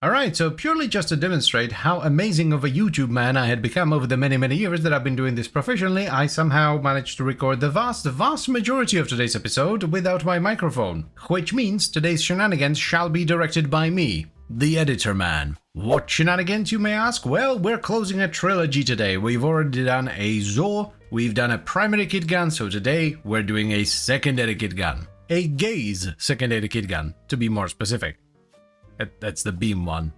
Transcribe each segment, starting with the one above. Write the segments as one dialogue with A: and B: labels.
A: Alright, so purely just to demonstrate how amazing of a YouTube man I had become over the many years that I've been doing this professionally, I somehow managed to record the vast majority of today's episode without my microphone. Which means today's shenanigans shall be directed by me, the editor man. What shenanigans, you may ask? Well, we're closing a trilogy today. We've already done a Zo, we've done a primary Kitgun, so today we're doing a secondary Kitgun. A gaze secondary Kitgun, to be more specific. That's the beam one.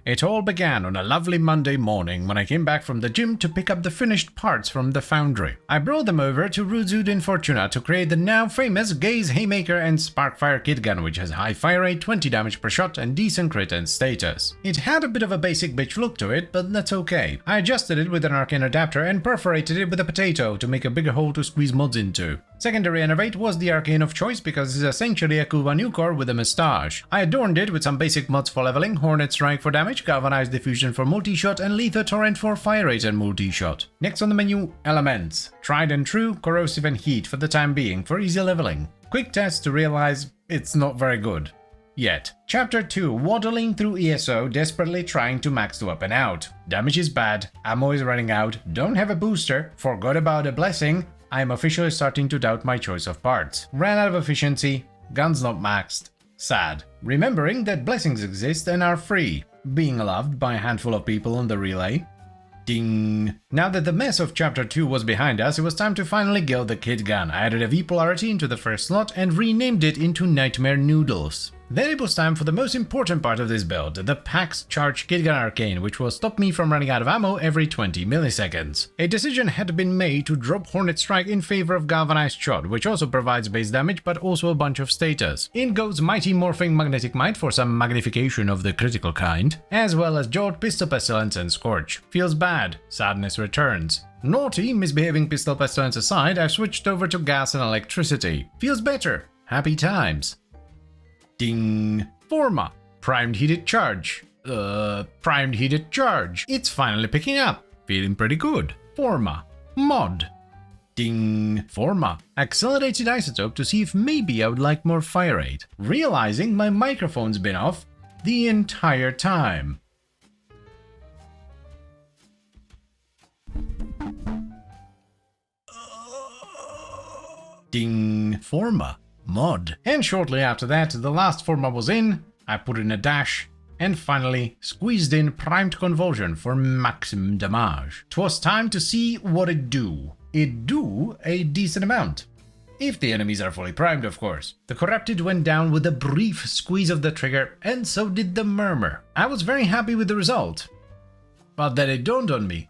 A: It all began on a lovely Monday morning when I came back from the gym to pick up the finished parts from the foundry. I brought them over to Ruzud in Fortuna to create the now famous Gaze Haymaker and Sparkfire Kitgun, which has high fire rate, 20 damage per shot and decent crit and status. It had a bit of a basic bitch look to it, but that's okay. I adjusted it with an arcane adapter and perforated it with a potato to make a bigger hole to squeeze mods into. Secondary Innovate was the arcane of choice because it's essentially a Kuba Nucor with a moustache. I adorned it with some basic mods for leveling, Hornet Strike for damage, Galvanized Diffusion for multi-shot, and Lethal Torrent for fire rate and multi-shot. Next on the menu, Elements. Tried and True, Corrosive and Heat for the time being for easy leveling. Quick test to realize it's not very good. Yet. Chapter 2, waddling through ESO, desperately trying to max the weapon out. Damage is bad, ammo is running out, don't have a booster, forgot about a blessing, I am officially starting to doubt my choice of parts. Ran out of efficiency, guns not maxed. Sad. Remembering that blessings exist and are free. Being loved by a handful of people on the relay. Ding. Now that the mess of Chapter 2 was behind us, it was time to finally gild the Kitgun. I added a V polarity into the first slot and renamed it into Nightmare Noodles. Then it was time for the most important part of this build, the Pax Charge Kitgun Arcane, which will stop me from running out of ammo every 20 milliseconds. A decision had been made to drop Hornet Strike in favor of Galvanized Shot, which also provides base damage but also a bunch of status. In goes Mighty Morphing Magnetic Might for some magnification of the critical kind, as well as Jolt, Pistol Pestilence and Scorch. Feels bad, sadness returns. Naughty, misbehaving Pistol Pestilence aside, I've switched over to gas and electricity. Feels better, happy times. Ding. Forma. Primed Heated Charge. Primed Heated Charge. It's finally picking up. Feeling pretty good. Forma. Mod. Ding. Forma. Accelerated Isotope to see if maybe I would like more fire rate. Realizing my microphone's been off the entire time. Ding. Forma. Mod. And shortly after that, the last Forma was in, I put in a dash, and finally squeezed in Primed Convulsion for maximum damage. 'Twas time to see what it do. It do a decent amount. If the enemies are fully primed, of course. The Corrupted went down with a brief squeeze of the trigger, and so did the Murmur. I was very happy with the result. But then it dawned on me.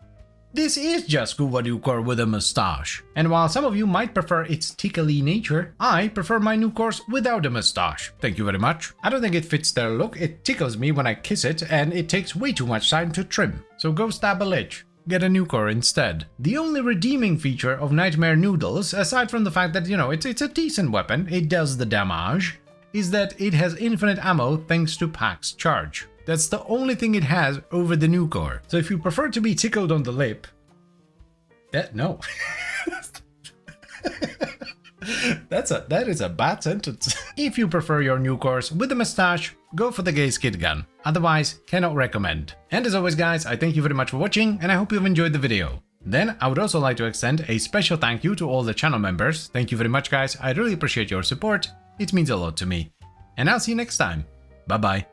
A: This is just Kuba Nucor with a moustache. And while some of you might prefer its tickly nature, I prefer my Nucors without a moustache. Thank you very much. I don't think it fits their look, it tickles me when I kiss it, and it takes way too much time to trim. So go stab a lich. Get a Nucor instead. The only redeeming feature of Nightmare Noodles, aside from the fact that, it's a decent weapon, it does the damage, is that it has infinite ammo thanks to Pax Charge. That's the only thing it has over the Nucor. So if you prefer to be tickled on the lip, no. That is a bad sentence. If you prefer your Nucors with a mustache, go for the Gaze Kitgun. Otherwise, cannot recommend. And as always guys, I thank you very much for watching and I hope you've enjoyed the video. Then I would also like to extend a special thank you to all the channel members. Thank you very much guys, I really appreciate your support. It means a lot to me. And I'll see you next time. Bye bye.